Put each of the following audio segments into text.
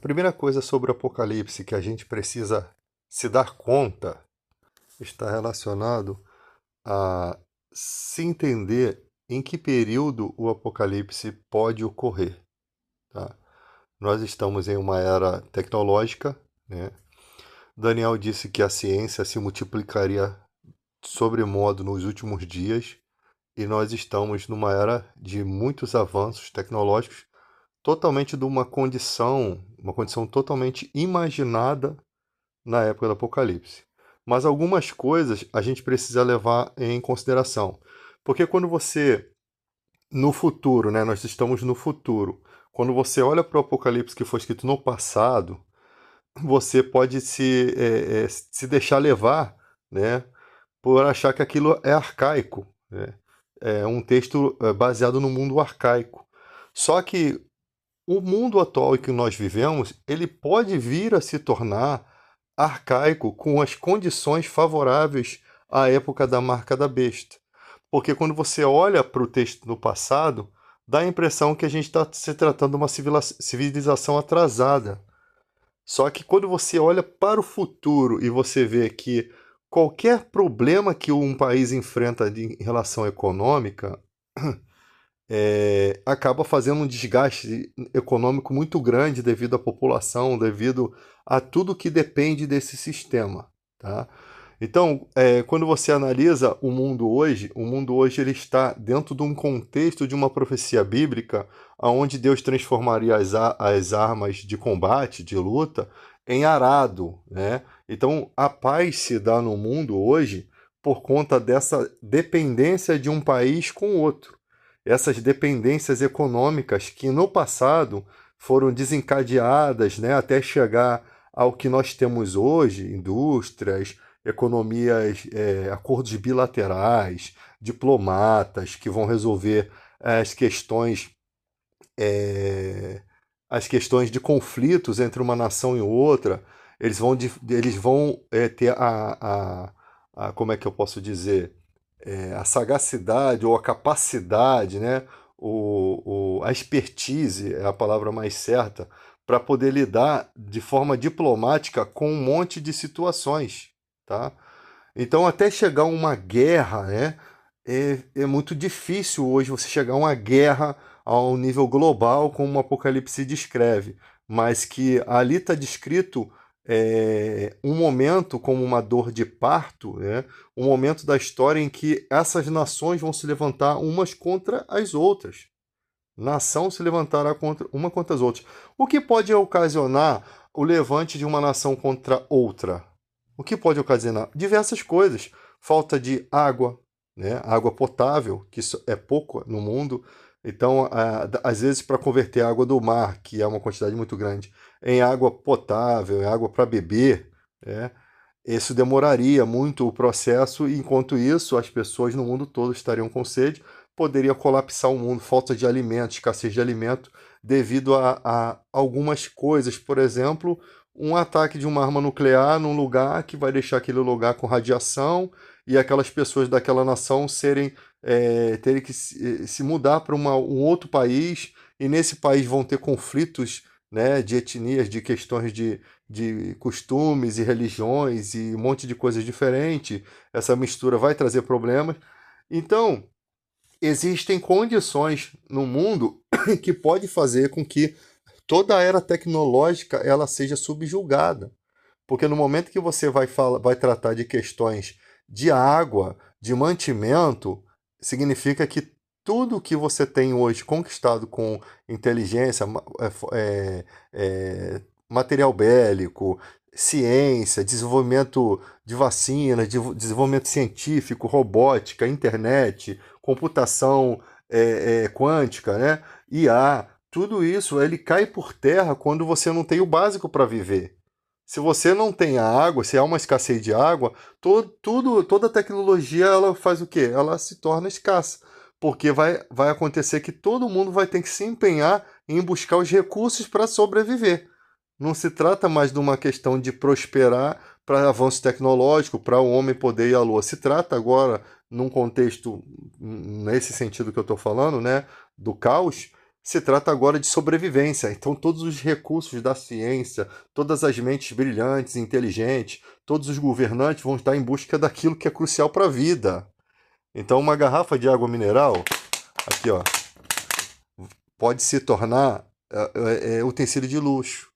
A primeira coisa sobre o Apocalipse que a gente precisa se dar conta está relacionado a se entender em que período o Apocalipse pode ocorrer, tá? Nós estamos em uma era tecnológica, né? Daniel disse que a ciência se multiplicaria sobremodo nos últimos dias e nós estamos numa era de muitos avanços tecnológicos, totalmente de uma condição totalmente imaginada na época do Apocalipse. Mas algumas coisas a gente precisa levar em consideração. Porque quando você, no futuro, né, nós estamos no futuro, quando você olha para o Apocalipse que foi escrito no passado, você pode se deixar levar, né, por achar que aquilo é arcaico, né? É um texto baseado no mundo arcaico. Só que o mundo atual em que nós vivemos, ele pode vir a se tornar arcaico com as condições favoráveis à época da marca da besta. Porque quando você olha para o texto no passado, dá a impressão que a gente está se tratando de uma civilização atrasada. Só que quando você olha para o futuro e você vê que qualquer problema que um país enfrenta em relação econômica acaba fazendo um desgaste econômico muito grande devido à população, devido a tudo que depende desse sistema, tá? Então, quando você analisa o mundo hoje ele está dentro de um contexto de uma profecia bíblica, onde Deus transformaria as armas de combate, de luta, em arado, né? Então, a paz se dá no mundo hoje por conta dessa dependência de um país com o outro. Essas dependências econômicas que no passado foram desencadeadas, né, até chegar ao que nós temos hoje, indústrias, economias, acordos bilaterais, diplomatas que vão resolver as questões, é, as questões de conflitos entre uma nação e outra. Eles vão ter como é que eu posso dizer, a sagacidade ou a capacidade, né? A expertise é a palavra mais certa para poder lidar de forma diplomática com um monte de situações, tá? Então, até chegar a uma guerra, né? É muito difícil hoje você chegar a uma guerra ao nível global, como o Apocalipse descreve, mas que ali está descrito um momento como uma dor de parto, né? Um momento da história em que essas nações vão se levantar umas contra as outras. Nação se levantará uma contra as outras. O que pode ocasionar o levante de uma nação contra outra? O que pode ocasionar? Diversas coisas. Falta de água, né? Água potável, que isso é pouco no mundo. Então, às vezes, para converter a água do mar, que é uma quantidade muito grande, em água potável, em água para beber, né? Isso demoraria muito o processo, e enquanto isso, as pessoas no mundo todo estariam com sede, poderia colapsar o mundo, falta de alimento, escassez de alimento, devido a algumas coisas. Por exemplo, um ataque de uma arma nuclear num lugar que vai deixar aquele lugar com radiação e aquelas pessoas daquela nação terem que se mudar para um outro país, e nesse país vão ter conflitos, né, de etnias, de questões de costumes e religiões e um monte de coisas diferentes. Essa mistura vai trazer problemas. Então, existem condições no mundo que pode fazer com que toda a era tecnológica ela seja subjugada. Porque no momento que você vai tratar de questões de água, de mantimento, significa que tudo que você tem hoje conquistado com inteligência, material bélico, ciência, desenvolvimento de vacinas, desenvolvimento científico, robótica, internet, computação quântica, né? IA, tudo isso ele cai por terra quando você não tem o básico para viver. Se você não tem a água, se há uma escassez de água, toda a tecnologia ela faz o quê? Ela se torna escassa. Porque vai acontecer que todo mundo vai ter que se empenhar em buscar os recursos para sobreviver. Não se trata mais de uma questão de prosperar para avanço tecnológico, para o homem poder ir à Lua. Se trata agora, num contexto, nesse sentido que eu estou falando, né, do caos, se trata agora de sobrevivência. Então, todos os recursos da ciência, todas as mentes brilhantes, inteligentes, todos os governantes vão estar em busca daquilo que é crucial para a vida. Então, uma garrafa de água mineral, aqui ó, pode se tornar utensílio de luxo.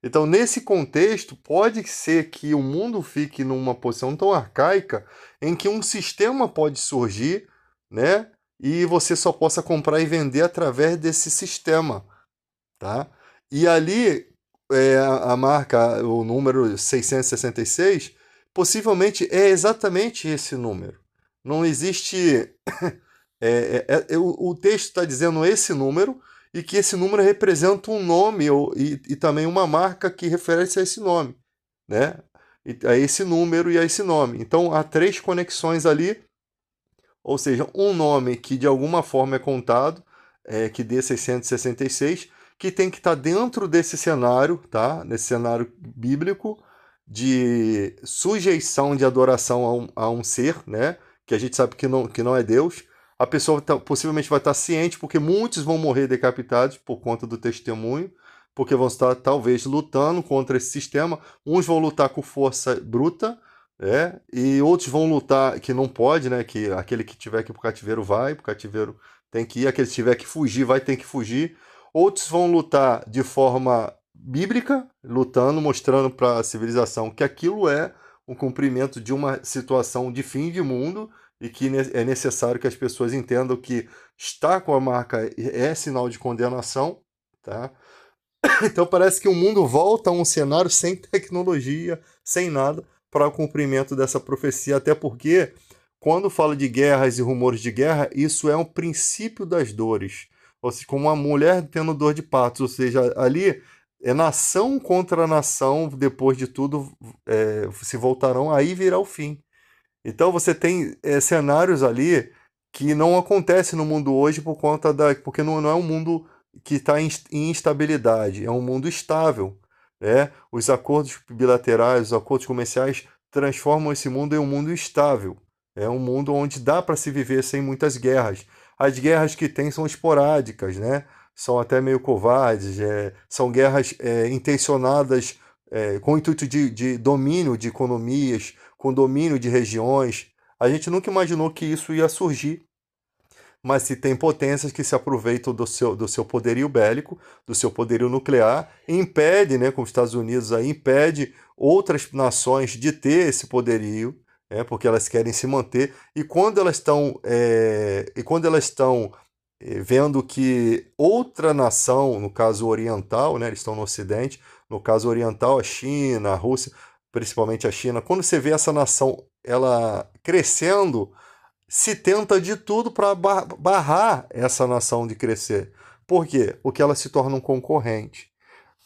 Então, nesse contexto, pode ser que o mundo fique numa posição tão arcaica em que um sistema pode surgir, né? E você só possa comprar e vender através desse sistema, tá? E ali, a marca, o número 666, possivelmente é exatamente esse número. Não existe... o texto está dizendo esse número e que esse número representa um nome e também uma marca que refere-se a esse nome, né? A esse número e a esse nome. Então, há 3 conexões ali, ou seja, um nome que de alguma forma é contado, que dê 666, que tem que estar dentro desse cenário, tá? Nesse cenário bíblico de sujeição de adoração a um ser, né? Que a gente sabe que não é Deus. A pessoa possivelmente vai estar ciente, porque muitos vão morrer decapitados por conta do testemunho, porque vão estar talvez lutando contra esse sistema. Uns vão lutar com força bruta, e outros vão lutar que não pode, né? Que aquele que tiver que ir para o cativeiro vai, para o cativeiro tem que ir, aquele que tiver que fugir vai ter que fugir. Outros vão lutar de forma bíblica, lutando, mostrando para a civilização que aquilo é o cumprimento de uma situação de fim de mundo e que é necessário que as pessoas entendam que estar com a marca é sinal de condenação, tá? Então parece que o mundo volta a um cenário sem tecnologia, sem nada, para o cumprimento dessa profecia, até porque quando fala de guerras e rumores de guerra, isso é um princípio das dores. Ou seja, como uma mulher tendo dor de partos, ou seja, ali é nação contra nação, depois de tudo se voltarão, aí virá o fim. Então você tem cenários ali que não acontecem no mundo hoje porque não é um mundo que está em instabilidade, é um mundo estável. Os acordos bilaterais, os acordos comerciais transformam esse mundo em um mundo estável. É um mundo onde dá para se viver sem muitas guerras. As guerras que tem são esporádicas, né? São até meio covardes, são guerras intencionadas com o intuito de domínio de economias, com domínio de regiões. A gente nunca imaginou que isso ia surgir, mas se tem potências que se aproveitam do seu poderio bélico, do seu poderio nuclear, e impede, né, como os Estados Unidos aí, impede outras nações de ter esse poderio, porque elas querem se manter, e quando elas estão vendo que outra nação, no caso oriental, né, eles estão no Ocidente, no caso oriental, a China, a Rússia, principalmente a China, quando você vê essa nação ela crescendo, se tenta de tudo para barrar essa nação de crescer. Por quê? Porque ela se torna um concorrente.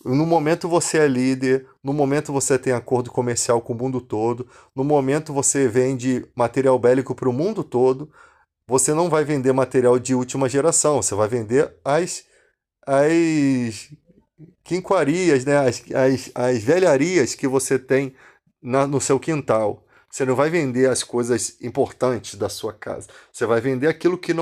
No momento você é líder, no momento você tem acordo comercial com o mundo todo, no momento você vende material bélico para o mundo todo, você não vai vender material de última geração, você vai vender as quinquarias, né? as velharias que você tem no seu quintal. Você não vai vender as coisas importantes da sua casa. Você vai vender aquilo que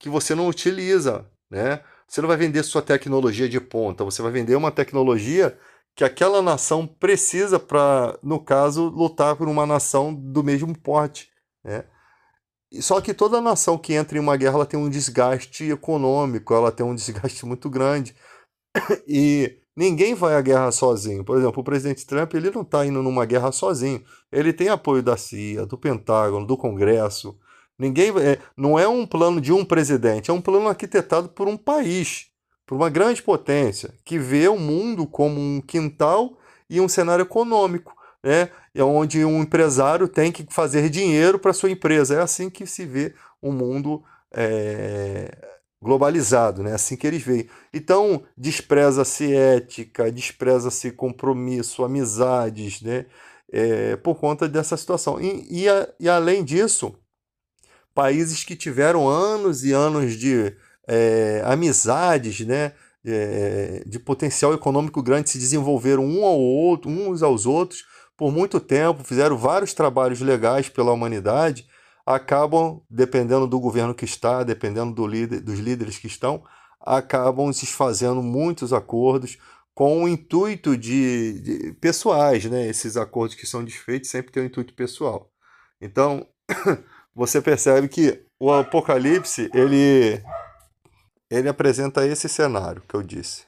você não utiliza, né? Você não vai vender sua tecnologia de ponta. Você vai vender uma tecnologia que aquela nação precisa para, no caso, lutar por uma nação do mesmo porte, né? Só que toda nação que entra em uma guerra ela tem um desgaste econômico, ela tem um desgaste muito grande. E ninguém vai à guerra sozinho. Por exemplo, o presidente Trump ele não está indo numa guerra sozinho. Ele tem apoio da CIA, do Pentágono, do Congresso. Não é um plano de um presidente, é um plano arquitetado por um país, por uma grande potência, que vê o mundo como um quintal e um cenário econômico, né? É onde um empresário tem que fazer dinheiro para sua empresa. É assim que se vê o mundo globalizado, né? Assim que eles veem. Então, despreza-se ética, despreza-se compromisso, amizades, né? Por conta dessa situação. E além disso, países que tiveram anos e anos de amizades, né? De potencial econômico grande, se desenvolveram uns aos outros por muito tempo, fizeram vários trabalhos legais pela humanidade, acabam, dependendo do governo que está, dependendo dos líderes que estão, acabam desfazendo muitos acordos com o intuito pessoais, né? Esses acordos que são desfeitos sempre têm um intuito pessoal. Então, você percebe que o Apocalipse, ele apresenta esse cenário que eu disse.